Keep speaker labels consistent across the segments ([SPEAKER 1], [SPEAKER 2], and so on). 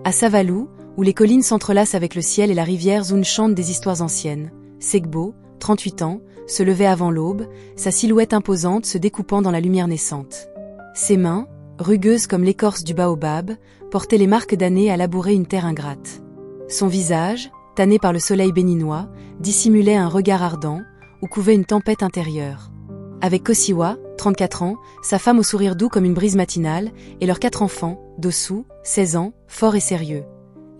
[SPEAKER 1] À Savalou, où les collines s'entrelacent avec le ciel et la rivière Zun chante des histoires anciennes, Segbo, 38 ans, se levait avant l'aube, sa silhouette imposante se découpant dans la lumière naissante. Ses mains, rugueuses comme l'écorce du baobab, portaient les marques d'années à labourer une terre ingrate. Son visage, tanné par le soleil béninois, dissimulait un regard ardent, où couvait une tempête intérieure. Avec Kosiwa, 34 ans, sa femme au sourire doux comme une brise matinale, et leurs 4 enfants, Dossou, 16 ans, fort et sérieux.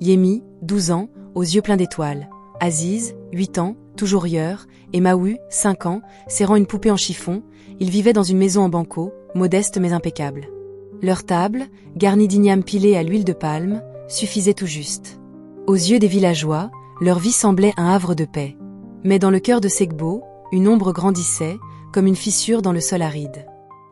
[SPEAKER 1] Yemi, 12 ans, aux yeux pleins d'étoiles. Aziz, 8 ans, toujours rieur, et Maou, 5 ans, serrant une poupée en chiffon, ils vivaient dans une maison en banco, modeste mais impeccable. Leur table, garnie d'igname pilée à l'huile de palme, suffisait tout juste. Aux yeux des villageois, leur vie semblait un havre de paix. Mais dans le cœur de Segbo, une ombre grandissait, comme une fissure dans le sol aride.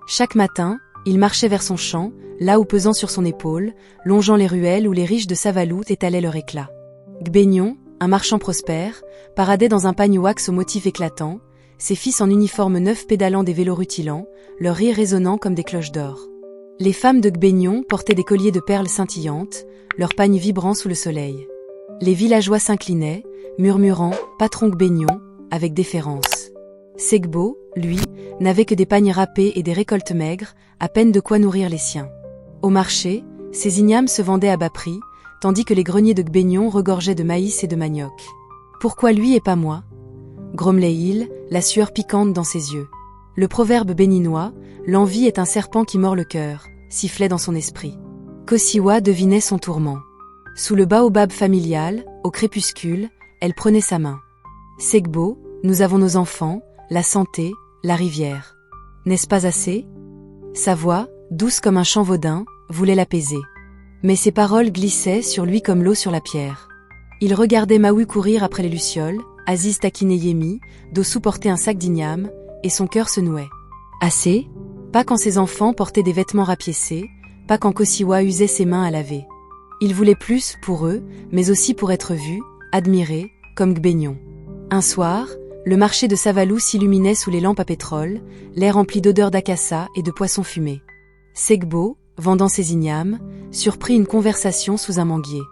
[SPEAKER 1] Chaque matin, il marchait vers son champ, là où pesant sur son épaule, longeant les ruelles où les riches de Savalou étalaient leur éclat. Gbegnon, un marchand prospère, paradait dans un pagne wax aux motifs éclatants, ses fils en uniforme neuf pédalant des vélos rutilants, leur rire résonnant comme des cloches d'or. Les femmes de Gbegnon portaient des colliers de perles scintillantes, leurs pagnes vibrant sous le soleil. Les villageois s'inclinaient, murmurant « Patron Gbegnon » avec déférence. Segbo, lui, n'avait que des pagnes râpées et des récoltes maigres, à peine de quoi nourrir les siens. Au marché, ses ignames se vendaient à bas prix, tandis que les greniers de Gbegnon regorgeaient de maïs et de manioc. « Pourquoi lui et pas moi ?» grommelait-il, la sueur piquante dans ses yeux. Le proverbe béninois, « L'envie est un serpent qui mord le cœur », sifflait dans son esprit. Kosiwa devinait son tourment. Sous le baobab familial, au crépuscule, elle prenait sa main. « Segbo, nous avons nos enfants, la santé, la rivière. N'est-ce pas assez ?» Sa voix, douce comme un chant vaudin, voulait l'apaiser. Mais ses paroles glissaient sur lui comme l'eau sur la pierre. Il regardait Maou courir après les lucioles, Aziz taquiner Yemi, Dossou porter un sac d'igname, et son cœur se nouait. Assez ? Pas quand ses enfants portaient des vêtements rapiécés, pas quand Kosiwa usait ses mains à laver. Il voulait plus pour eux, mais aussi pour être vu, admiré, comme Gbegnon. Un soir, le marché de Savalou s'illuminait sous les lampes à pétrole, l'air empli d'odeurs d'acassa et de poissons fumés. Segbo, vendant ses ignames, surprit une conversation sous un manguier.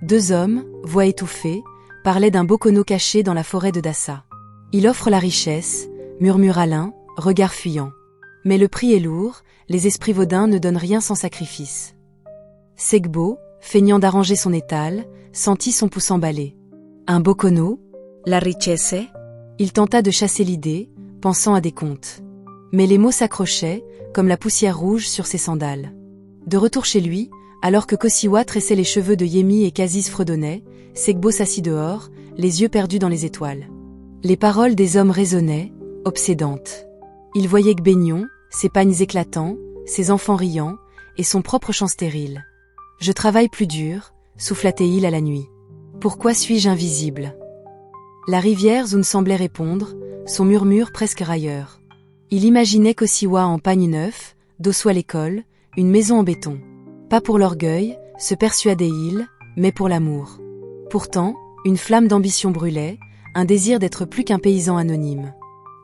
[SPEAKER 1] 2 hommes, voix étouffée, parlaient d'un bokono caché dans la forêt de Dassa. Il offre la richesse, murmura l'un, regard fuyant. Mais le prix est lourd, les esprits vaudins ne donnent rien sans sacrifice. Segbo, feignant d'arranger son étal, sentit son pouce emballé. Un bokono ? La richesse ? Il tenta de chasser l'idée, pensant à des contes. Mais les mots s'accrochaient, comme la poussière rouge sur ses sandales. De retour chez lui, alors que Kosiwa tressait les cheveux de Yemi et qu'Aziz fredonnait, Segbo s'assit dehors, les yeux perdus dans les étoiles. Les paroles des hommes résonnaient, obsédantes. Il voyait Gbegnon, ses pagnes éclatants, ses enfants riants, et son propre chant stérile. « Je travaille plus dur », souffla-t-il à la nuit. « Pourquoi suis-je invisible ?» La rivière Zun semblait répondre, son murmure presque railleur. Il imaginait Kosiwa en pagne neuf, Dossou à l'école, une maison en béton. Pas pour l'orgueil, se persuadait-il, mais pour l'amour. Pourtant, une flamme d'ambition brûlait, un désir d'être plus qu'un paysan anonyme.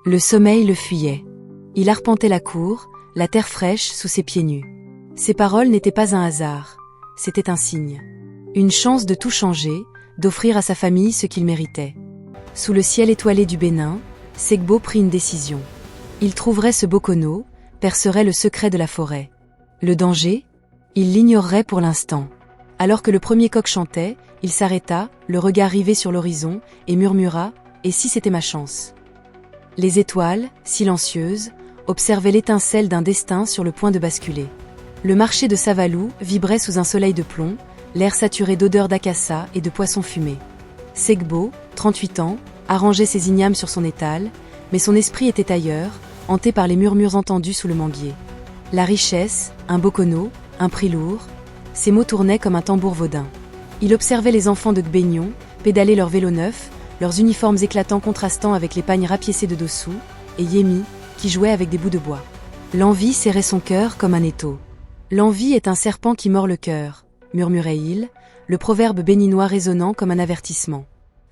[SPEAKER 1] Le sommeil le fuyait. Il arpentait la cour, la terre fraîche sous ses pieds nus. Ses paroles n'étaient pas un hasard, c'était un signe. Une chance de tout changer, d'offrir à sa famille ce qu'il méritait. Sous le ciel étoilé du Bénin, Segbo prit une décision. Il trouverait ce bokono, percerait le secret de la forêt. Le danger ? Il l'ignorerait pour l'instant. Alors que le premier coq chantait, il s'arrêta, le regard rivé sur l'horizon, et murmura « Et si c'était ma chance ?» Les étoiles, silencieuses, observaient l'étincelle d'un destin sur le point de basculer. Le marché de Savalou vibrait sous un soleil de plomb, l'air saturé d'odeurs d'acassa et de poissons fumés. Segbo, 38 ans, arrangeait ses ignames sur son étal, mais son esprit était ailleurs, hanté par les murmures entendus sous le manguier. La richesse, un bokono, un prix lourd, ces mots tournaient comme un tambour vaudin. Il observait les enfants de Gbegnon, pédaler leurs vélos neufs, leurs uniformes éclatants contrastant avec les pagnes rapiécées de Dossou, et Yemi, qui jouait avec des bouts de bois. L'envie serrait son cœur comme un étau. L'envie est un serpent qui mord le cœur, murmurait-il, le proverbe béninois résonnant comme un avertissement.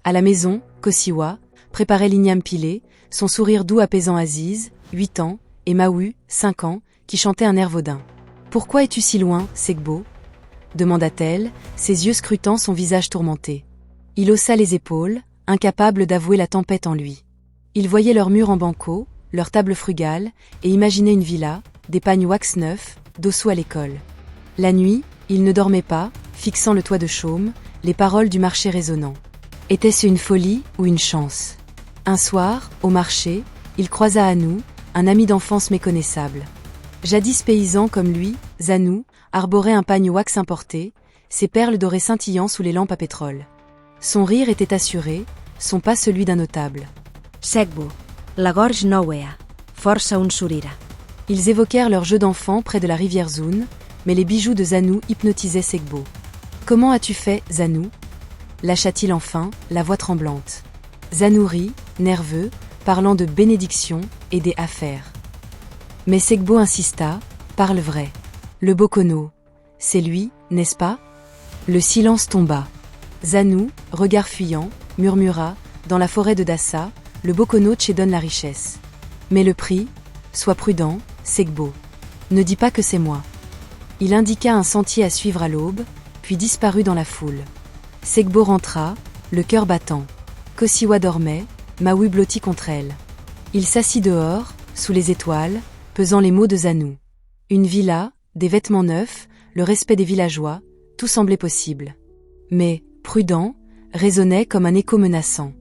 [SPEAKER 1] À la maison, Kosiwa préparait l'igname pilé, son sourire doux apaisant Aziz, 8 ans, et Maou, 5 ans, qui chantait un air vaudin. « Pourquoi es-tu si loin, Segbo » demanda-t-elle, ses yeux scrutant son visage tourmenté. Il haussa les épaules, incapable d'avouer la tempête en lui. Il voyait leurs murs en banco, leur table frugale, et imaginait une villa, des pagnes wax neufs, Dossou à l'école. La nuit, il ne dormait pas, fixant le toit de chaume, les paroles du marché résonnant. Était-ce une folie ou une chance? Un soir, au marché, il croisa Anou, un ami d'enfance méconnaissable. Jadis paysan comme lui, Zanou, arborait un pagne wax importé, ses perles dorées scintillant sous les lampes à pétrole. Son rire était assuré, son pas celui d'un notable.
[SPEAKER 2] Segbo, la gorge Nowea, força un surira.
[SPEAKER 1] Ils évoquèrent leur jeu d'enfant près de la rivière Zoun, mais les bijoux de Zanou hypnotisaient Segbo. Comment as-tu fait, Zanou? Lâcha-t-il enfin, la voix tremblante. Zanou rit, nerveux, parlant de bénédiction et des affaires. Mais Segbo insista, parle vrai. Le Bokono, c'est lui, n'est-ce pas? Le silence tomba. Zanou, regard fuyant, murmura, dans la forêt de Dassa, le Bokono te donne la richesse. Mais le prix? Sois prudent, Segbo. Ne dis pas que c'est moi. Il indiqua un sentier à suivre à l'aube, puis disparut dans la foule. Segbo rentra, le cœur battant. Kosiwa dormait, Maui blotti contre elle. Il s'assit dehors, sous les étoiles, pesant les mots de Zanou. Une villa, des vêtements neufs, le respect des villageois, tout semblait possible. Mais, prudent, résonnait comme un écho menaçant.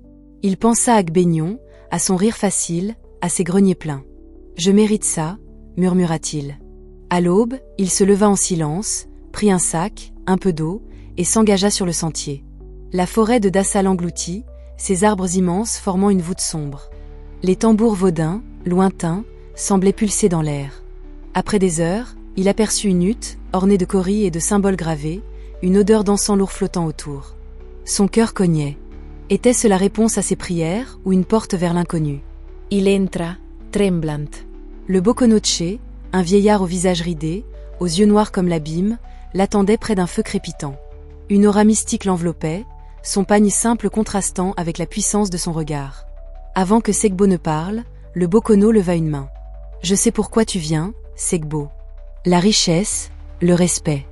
[SPEAKER 1] Il pensa à Gbegnon, à son rire facile, à ses greniers pleins. « Je mérite ça », murmura-t-il. À l'aube, il se leva en silence, prit un sac, un peu d'eau, et s'engagea sur le sentier. La forêt de Dassa l'engloutit, ses arbres immenses formant une voûte sombre. Les tambours vaudins, lointains, semblaient pulser dans l'air. Après des heures, il aperçut une hutte, ornée de coris et de symboles gravés, une odeur d'encens lourd flottant autour. Son cœur cognait. Était-ce la réponse à ses prières ou une porte vers l'inconnu?
[SPEAKER 2] Il entra, tremblant.
[SPEAKER 1] Le Bokonoche, un vieillard au visage ridé, aux yeux noirs comme l'abîme, l'attendait près d'un feu crépitant. Une aura mystique l'enveloppait, son pagne simple contrastant avec la puissance de son regard. Avant que Segbo ne parle, le Bokono leva une main. « Je sais pourquoi tu viens, Segbo. La richesse, le respect.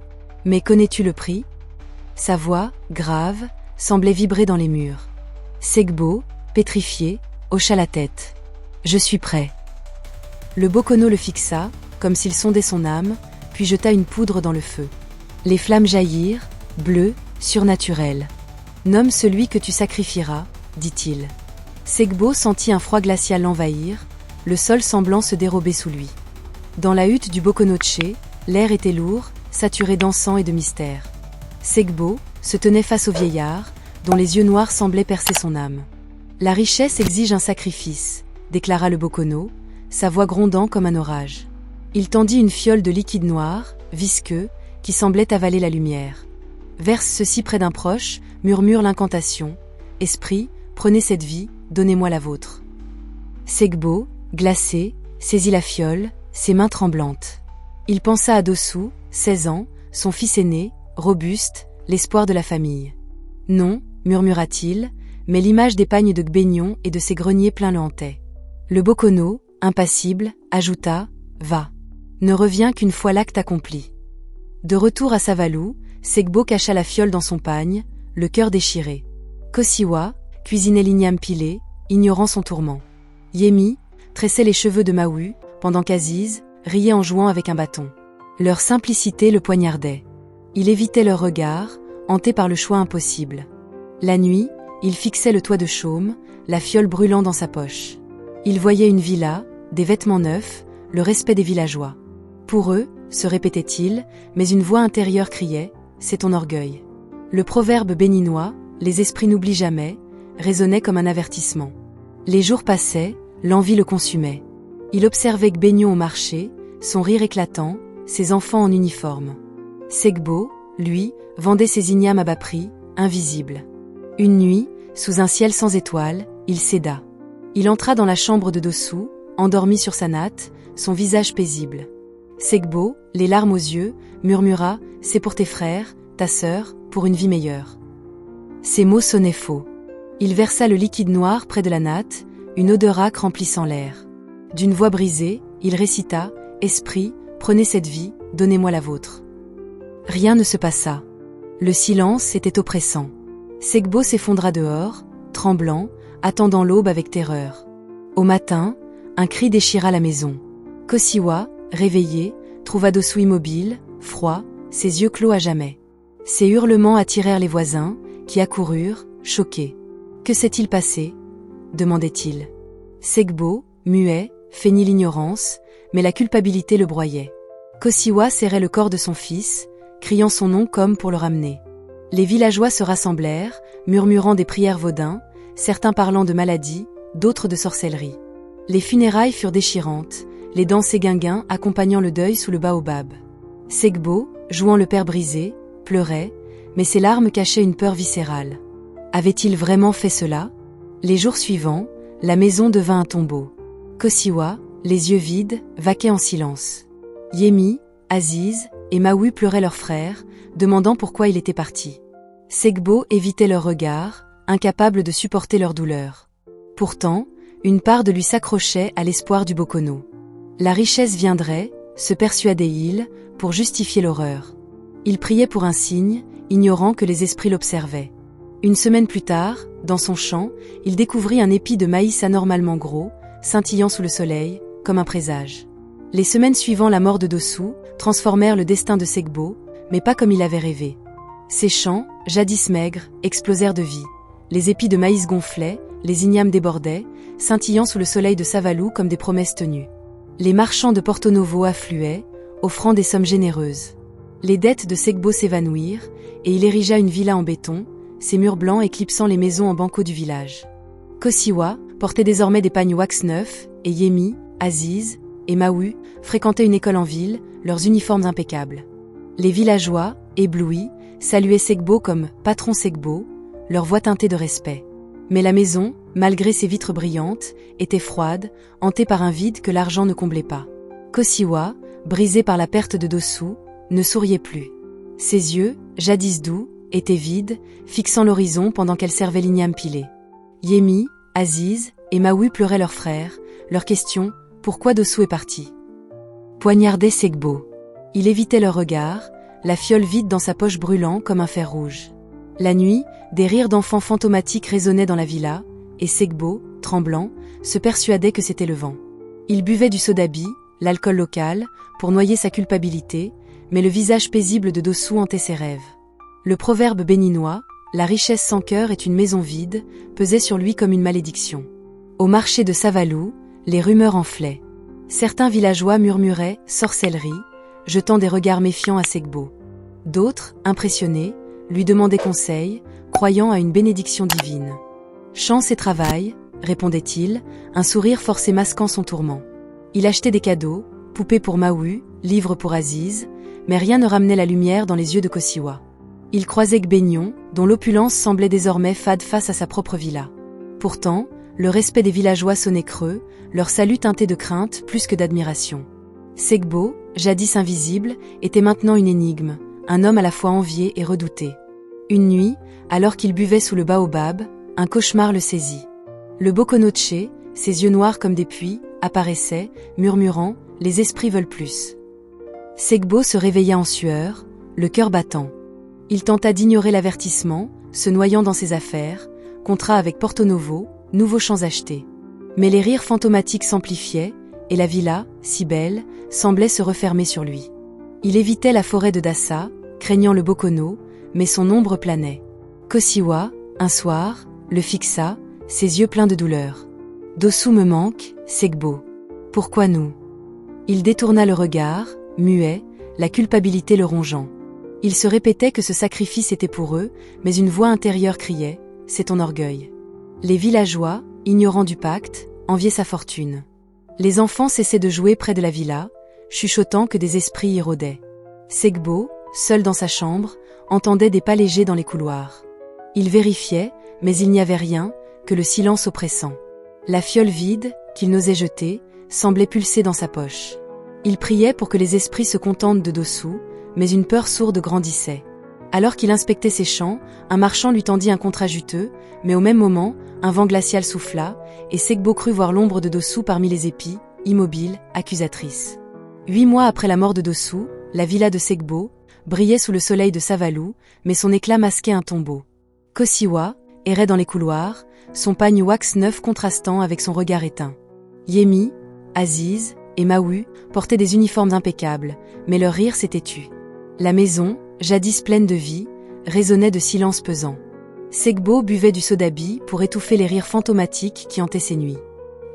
[SPEAKER 1] Mais connais-tu le prix ?» Sa voix, grave, semblait vibrer dans les murs. Segbo, pétrifié, hocha la tête. « Je suis prêt. » Le Bokono le fixa, comme s'il sondait son âme, puis jeta une poudre dans le feu. Les flammes jaillirent, bleues, surnaturelles. « Nomme celui que tu sacrifieras, dit-il. » Segbo sentit un froid glacial l'envahir, le sol semblant se dérober sous lui. Dans la hutte du Bokonoche, l'air était lourd, saturé d'encens et de mystère. Segbo se tenait face au vieillard, dont les yeux noirs semblaient percer son âme. « La richesse exige un sacrifice, » déclara le Bokono, sa voix grondant comme un orage. Il tendit une fiole de liquide noir, visqueux, qui semblait avaler la lumière. « Verse ceci près d'un proche, murmure l'incantation. Esprit, prenez cette vie, donnez-moi la vôtre. » Segbo, glacé, saisit la fiole, ses mains tremblantes. Il pensa à Dossou, 16 ans, son fils aîné, robuste, l'espoir de la famille. « Non, » murmura-t-il, mais l'image des pagnes de Gbegnon et de ses greniers pleins le hantait. Le Bokono, impassible, ajouta « Va. Ne reviens qu'une fois l'acte accompli. » De retour à Savalou, Segbo cacha la fiole dans son pagne, le cœur déchiré. Kosiwa cuisinait l'igname pilé, ignorant son tourment. Yemi tressait les cheveux de Maui, pendant qu'Aziz riait en jouant avec un bâton. Leur simplicité le poignardait. Il évitait leurs regards, hanté par le choix impossible. La nuit, il fixait le toit de chaume, la fiole brûlant dans sa poche. Il voyait une villa, des vêtements neufs, le respect des villageois. Pour eux, se répétait-il, mais une voix intérieure criait « C'est ton orgueil ». Le proverbe béninois « Les esprits n'oublient jamais » résonnait comme un avertissement. Les jours passaient, l'envie le consumait. Il observait Gbegnon au marché, son rire éclatant, ses enfants en uniforme. Segbo, lui, vendait ses ignames à bas prix, invisible. Une nuit, sous un ciel sans étoiles, il céda. Il entra dans la chambre de Dossou, endormi sur sa natte, son visage paisible. Segbo, les larmes aux yeux, murmura « C'est pour tes frères, ta sœur, pour une vie meilleure. » Ces mots sonnaient faux. Il versa le liquide noir près de la natte, une odeur âcre remplissant l'air. D'une voix brisée, il récita « Esprit, prenez cette vie, donnez-moi la vôtre. » Rien ne se passa. Le silence était oppressant. Segbo s'effondra dehors, tremblant, attendant l'aube avec terreur. Au matin, un cri déchira la maison. Kosiwa, réveillé, trouva Dosu immobile, froid, ses yeux clos à jamais. Ses hurlements attirèrent les voisins, qui accoururent, choqués. « Que s'est-il passé » demandait-il. Segbo, muet, feignit l'ignorance, mais la culpabilité le broyait. Kosiwa serrait le corps de son fils, criant son nom comme pour le ramener. Les villageois se rassemblèrent, murmurant des prières vaudins, certains parlant de maladie, d'autres de sorcellerie. Les funérailles furent déchirantes, les danses et guinguins accompagnant le deuil sous le baobab. Segbo, jouant le père brisé, pleurait, mais ses larmes cachaient une peur viscérale. Avait-il vraiment fait cela? Les jours suivants, la maison devint un tombeau. Kosiwa, les yeux vides, vaquait en silence. Yemi, Aziz et Maui pleuraient leur frère, demandant pourquoi il était parti. Segbo évitait leurs regards, incapable de supporter leur douleur. Pourtant, une part de lui s'accrochait à l'espoir du Bokono. La richesse viendrait, se persuadait-il, pour justifier l'horreur. Il priait pour un signe, ignorant que les esprits l'observaient. Une semaine plus tard, dans son champ, il découvrit un épi de maïs anormalement gros, scintillant sous le soleil, comme un présage. Les semaines suivant la mort de Dosu transformèrent le destin de Segbo, mais pas comme il avait rêvé. Ses champs, jadis maigres, explosèrent de vie. Les épis de maïs gonflaient, les ignames débordaient, scintillant sous le soleil de Savalou comme des promesses tenues. Les marchands de Porto Novo affluaient, offrant des sommes généreuses. Les dettes de Segbo s'évanouirent, et il érigea une villa en béton, ses murs blancs éclipsant les maisons en banco du village. Kosiwa portait désormais des pagnes wax neufs, et Yemi, Aziz et Maui fréquentaient une école en ville, leurs uniformes impeccables. Les villageois, éblouis, saluaient Segbo comme « patron Segbo », leur voix teintée de respect. Mais la maison, malgré ses vitres brillantes, était froide, hantée par un vide que l'argent ne comblait pas. Kosiwa, brisé par la perte de Dosu, ne souriait plus. Ses yeux, jadis doux, étaient vides, fixant l'horizon pendant qu'elle servait l'igname pilé. Yemi, Aziz et Maui pleuraient leur frère, leur question « Pourquoi Dosu est parti ?» poignardait Segbo. Il évitait leur regard, la fiole vide dans sa poche brûlant comme un fer rouge. La nuit, des rires d'enfants fantomatiques résonnaient dans la villa, et Segbo, tremblant, se persuadait que c'était le vent. Il buvait du sodabi, l'alcool local, pour noyer sa culpabilité, mais le visage paisible de Dosu hantait ses rêves. Le proverbe béninois, « La richesse sans cœur est une maison vide », pesait sur lui comme une malédiction. Au marché de Savalou, les rumeurs enflaient. Certains villageois murmuraient « sorcellerie », jetant des regards méfiants à Segbo. D'autres, impressionnés, lui demandaient conseil, croyant à une bénédiction divine. « Chance et travail », répondait-il, un sourire forcé masquant son tourment. Il achetait des cadeaux, poupées pour Maui, livres pour Aziz, mais rien ne ramenait la lumière dans les yeux de Kosiwa. Il croisait Gbegnon, dont l'opulence semblait désormais fade face à sa propre villa. Pourtant, le respect des villageois sonnait creux, leur salut teinté de crainte plus que d'admiration. Segbo, jadis invisible, était maintenant une énigme, un homme à la fois envié et redouté. Une nuit, alors qu'il buvait sous le baobab, un cauchemar le saisit. Le Bokono-tché, ses yeux noirs comme des puits, apparaissait, murmurant « Les esprits veulent plus ». Segbo se réveilla en sueur, le cœur battant. Il tenta d'ignorer l'avertissement, se noyant dans ses affaires, contrat avec Porto Novo, nouveaux champs achetés. Mais les rires fantomatiques s'amplifiaient, et la villa, si belle, semblait se refermer sur lui. Il évitait la forêt de Dassa, craignant le Bokono, mais son ombre planait. Kosiwa, un soir, le fixa, ses yeux pleins de douleur. « Dosu me manque, Segbo. Pourquoi nous ?» Il détourna le regard, muet, la culpabilité le rongeant. Il se répétait que ce sacrifice était pour eux, mais une voix intérieure criait « C'est ton orgueil ». Les villageois, ignorant du pacte, enviaient sa fortune. Les enfants cessaient de jouer près de la villa, chuchotant que des esprits y rôdaient. Segbo, seul dans sa chambre, entendait des pas légers dans les couloirs. Il vérifiait, mais il n'y avait rien, que le silence oppressant. La fiole vide, qu'il n'osait jeter, semblait pulser dans sa poche. Il priait pour que les esprits se contentent de Dosu, mais une peur sourde grandissait. Alors qu'il inspectait ses champs, un marchand lui tendit un contrat juteux, mais au même moment, un vent glacial souffla, et Segbo crut voir l'ombre de Dosu parmi les épis, immobile, accusatrice. 8 mois après la mort de Dosu, la villa de Segbo, brillait sous le soleil de Savalou, mais son éclat masquait un tombeau. Kosiwa errait dans les couloirs, son pagne wax neuf contrastant avec son regard éteint. Yemi, Aziz et Maou portaient des uniformes impeccables, mais leur rire s'était tu. La maison, jadis pleine de vie, résonnait de silence pesant. Segbo buvait du sodabi pour étouffer les rires fantomatiques qui hantaient ses nuits.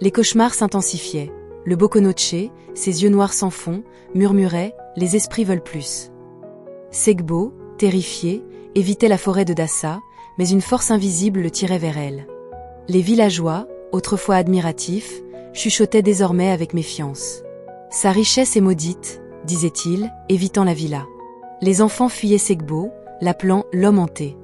[SPEAKER 1] Les cauchemars s'intensifiaient. Le Bokonoche, ses yeux noirs sans fond, murmurait « Les esprits veulent plus ». Segbo, terrifié, évitait la forêt de Dassa, mais une force invisible le tirait vers elle. Les villageois, autrefois admiratifs, chuchotaient désormais avec méfiance. « Sa richesse est maudite », disait-il, évitant la villa. Les enfants fuyaient Segbo, l'appelant « l'homme hanté ».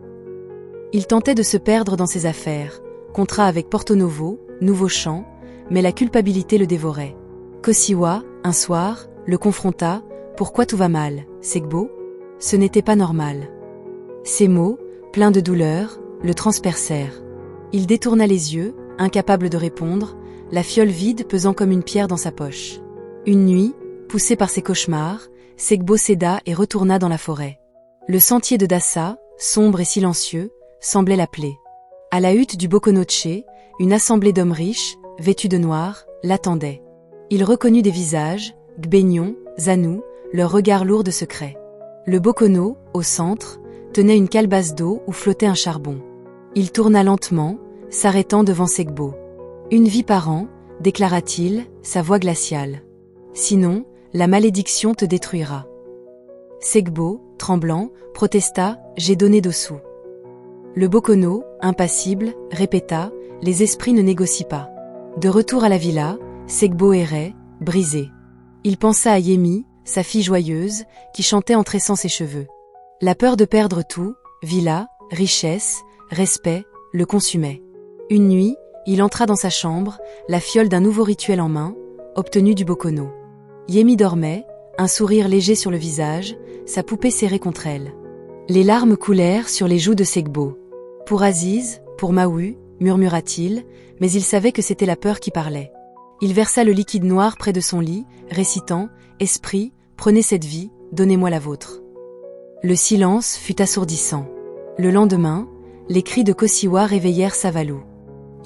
[SPEAKER 1] Il tentait de se perdre dans ses affaires, contrat avec Porto Novo, nouveau champ, mais la culpabilité le dévorait. Kosiwa, un soir, le confronta « Pourquoi tout va mal, Segbo ?» Ce n'était pas normal. Ces mots, pleins de douleur, le transpercèrent. Il détourna les yeux, incapable de répondre, la fiole vide pesant comme une pierre dans sa poche. Une nuit, poussé par ses cauchemars, Segbo céda et retourna dans la forêt. Le sentier de Dassa, sombre et silencieux, semblait l'appeler. À la hutte du Bokonoche, une assemblée d'hommes riches, vêtus de noir, l'attendait. Il reconnut des visages, Gbegnon, Zanou, leurs regards lourds de secrets. Le Bokono, au centre, tenait une calebasse d'eau où flottait un charbon. Il tourna lentement, s'arrêtant devant Segbo. « Une vie par an, déclara-t-il, sa voix glaciale. Sinon, la malédiction te détruira. » Segbo, tremblant, protesta « J'ai donné d'Ossou. » Le Bokono, impassible, répéta « Les esprits ne négocient pas. » De retour à la villa, Segbo errait, brisé. Il pensa à Yemi, sa fille joyeuse, qui chantait en tressant ses cheveux. La peur de perdre tout, villa, richesse, respect, le consumait. Une nuit, il entra dans sa chambre, la fiole d'un nouveau rituel en main, obtenu du Bokono. Yemi dormait, un sourire léger sur le visage, sa poupée serrée contre elle. Les larmes coulèrent sur les joues de Segbo. Pour Aziz, pour Maou, murmura-t-il, mais il savait que c'était la peur qui parlait. Il versa le liquide noir près de son lit, récitant « Esprit, prenez cette vie, donnez-moi la vôtre ». Le silence fut assourdissant. Le lendemain, les cris de Kosiwa réveillèrent Savalou.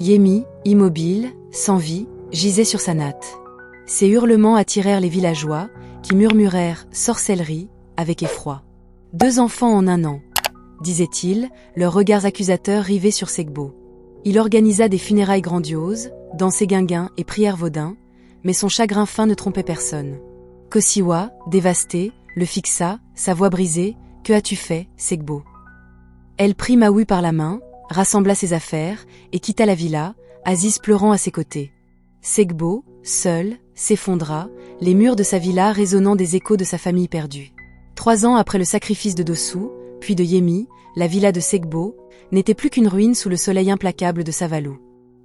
[SPEAKER 1] Yemi, immobile, sans vie, gisait sur sa natte. Ses hurlements attirèrent les villageois, qui murmurèrent « sorcellerie » avec effroi. « 2 enfants en 1 an », disait-il, leurs regards accusateurs rivés sur Segbo. Il organisa des funérailles grandioses, dansait guinguin et prières vaudin, mais son chagrin fin ne trompait personne. Kosiwa, dévasté, le fixa, sa voix brisée. « Que as-tu fait, Segbo ?» Elle prit Maou par la main, rassembla ses affaires et quitta la villa, Aziz pleurant à ses côtés. Segbo, seul, s'effondra, les murs de sa villa résonnant des échos de sa famille perdue. 3 ans après le sacrifice de Dossou, puis de Yemi, la villa de Segbo n'était plus qu'une ruine sous le soleil implacable de Savalou.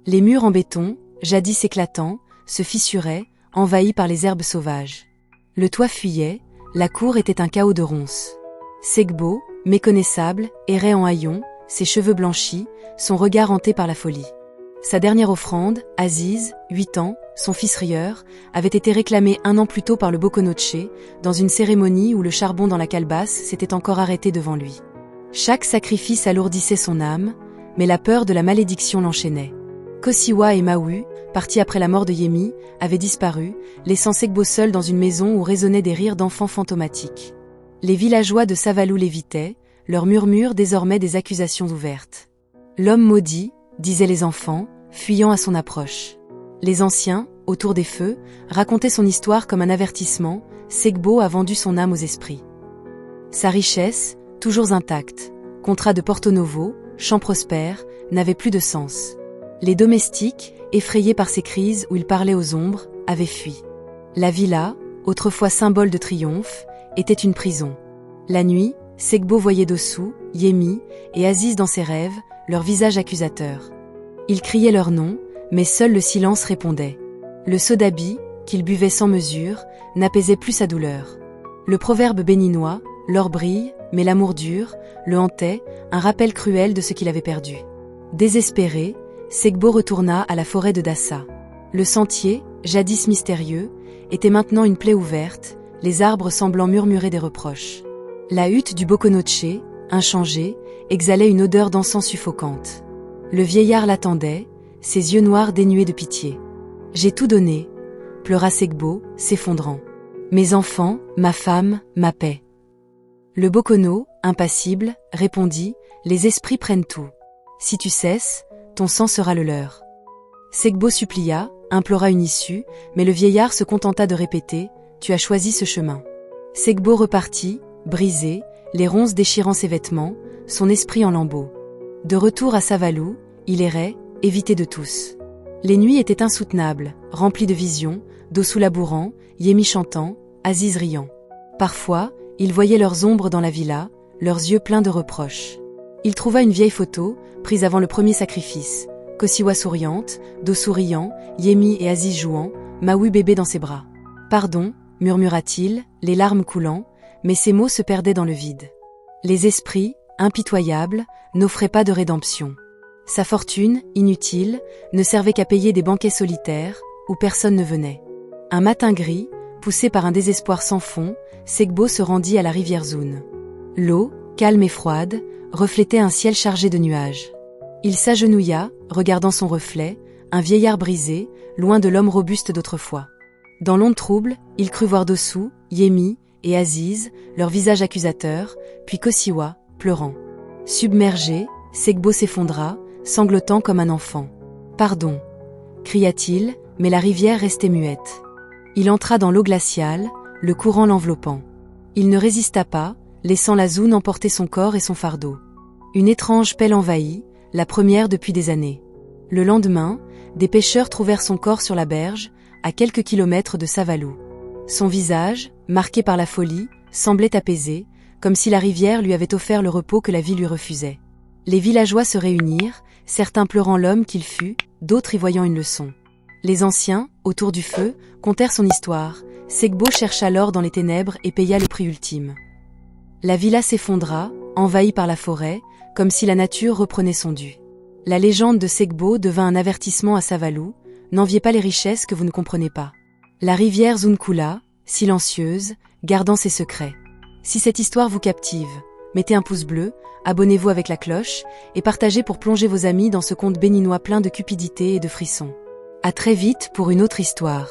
[SPEAKER 1] Les murs en béton, jadis éclatants, se fissuraient, envahis par les herbes sauvages. Le toit fuyait, la cour était un chaos de ronces. Segbo, méconnaissable, errait en haillons, ses cheveux blanchis, son regard hanté par la folie. Sa dernière offrande, Aziz, 8 ans, son fils rieur, avait été réclamée 1 an plus tôt par le Bokonoche, dans une cérémonie où le charbon dans la calebasse s'était encore arrêté devant lui. Chaque sacrifice alourdissait son âme, mais la peur de la malédiction l'enchaînait. Kosiwa et Maou, partis après la mort de Yemi, avaient disparu, laissant Segbo seul dans une maison où résonnaient des rires d'enfants fantomatiques. Les villageois de Savalou l'évitaient, leurs murmures désormais des accusations ouvertes. L'homme maudit, disaient les enfants, fuyant à son approche. Les anciens, autour des feux, racontaient son histoire comme un avertissement, Segbo a vendu son âme aux esprits. Sa richesse, toujours intacte, contrat de Porto Novo, champ prospère, n'avait plus de sens. Les domestiques, effrayés par ces crises où il parlait aux ombres, avaient fui. La villa, autrefois symbole de triomphe, était une prison. La nuit, Segbo voyait Dossou, Yemi et Aziz dans ses rêves, leurs visages accusateurs. Il criait leurs noms, mais seul le silence répondait. Le sodabi, qu'il buvait sans mesure, n'apaisait plus sa douleur. Le proverbe béninois, l'or brille, mais l'amour dure, le hantait, un rappel cruel de ce qu'il avait perdu. Désespéré, Segbo retourna à la forêt de Dassa. Le sentier, jadis mystérieux, était maintenant une plaie ouverte, les arbres semblant murmurer des reproches. La hutte du Bokonoche, inchangée, exhalait une odeur d'encens suffocante. Le vieillard l'attendait, ses yeux noirs dénués de pitié. « J'ai tout donné », pleura Segbo, s'effondrant. « Mes enfants, ma femme, ma paix. » Le Bokono, impassible, répondit « Les esprits prennent tout. Si tu cesses, ton sang sera le leur. » Segbo supplia, implora une issue, mais le vieillard se contenta de répéter « Tu as choisi ce chemin. » Segbo repartit, brisé, les ronces déchirant ses vêtements, son esprit en lambeaux. De retour à Savalou, il errait, évité de tous. Les nuits étaient insoutenables, remplies de visions, Dossou labourant, Yémi chantant, Aziz riant. Parfois, il voyait leurs ombres dans la villa, leurs yeux pleins de reproches. Il trouva une vieille photo, prise avant le premier sacrifice, Kosiwa souriante, Dossou riant, Yémi et Aziz jouant, Maui bébé dans ses bras. « Pardon », murmura-t-il, les larmes coulant, mais ses mots se perdaient dans le vide. Les esprits, impitoyables, n'offraient pas de rédemption. Sa fortune, inutile, ne servait qu'à payer des banquets solitaires, où personne ne venait. Un matin gris, poussé par un désespoir sans fond, Segbo se rendit à la rivière Zoun. L'eau, calme et froide, reflétait un ciel chargé de nuages. Il s'agenouilla, regardant son reflet, un vieillard brisé, loin de l'homme robuste d'autrefois. Dans l'onde trouble, il crut voir Dossou, Yémi et Aziz, leurs visages accusateurs, puis Kosiwa, pleurant. Submergé, Segbo s'effondra, sanglotant comme un enfant. « Pardon » cria-t-il, mais la rivière restait muette. Il entra dans l'eau glaciale, le courant l'enveloppant. Il ne résista pas, laissant la Zoun emporter son corps et son fardeau. Une étrange pelle envahit, la première depuis des années. Le lendemain, des pêcheurs trouvèrent son corps sur la berge, à quelques kilomètres de Savalou. Son visage, marqué par la folie, semblait apaisé, comme si la rivière lui avait offert le repos que la vie lui refusait. Les villageois se réunirent, certains pleurant l'homme qu'il fut, d'autres y voyant une leçon. Les anciens, autour du feu, contèrent son histoire. Segbo chercha l'or dans les ténèbres et paya le prix ultime. La villa s'effondra, envahie par la forêt, comme si la nature reprenait son dû. La légende de Segbo devint un avertissement à Savalou, n'enviez pas les richesses que vous ne comprenez pas. La rivière Zoun coula, silencieuse, gardant ses secrets. Si cette histoire vous captive, mettez un pouce bleu, abonnez-vous avec la cloche, et partagez pour plonger vos amis dans ce conte béninois plein de cupidité et de frissons. À très vite pour une autre histoire.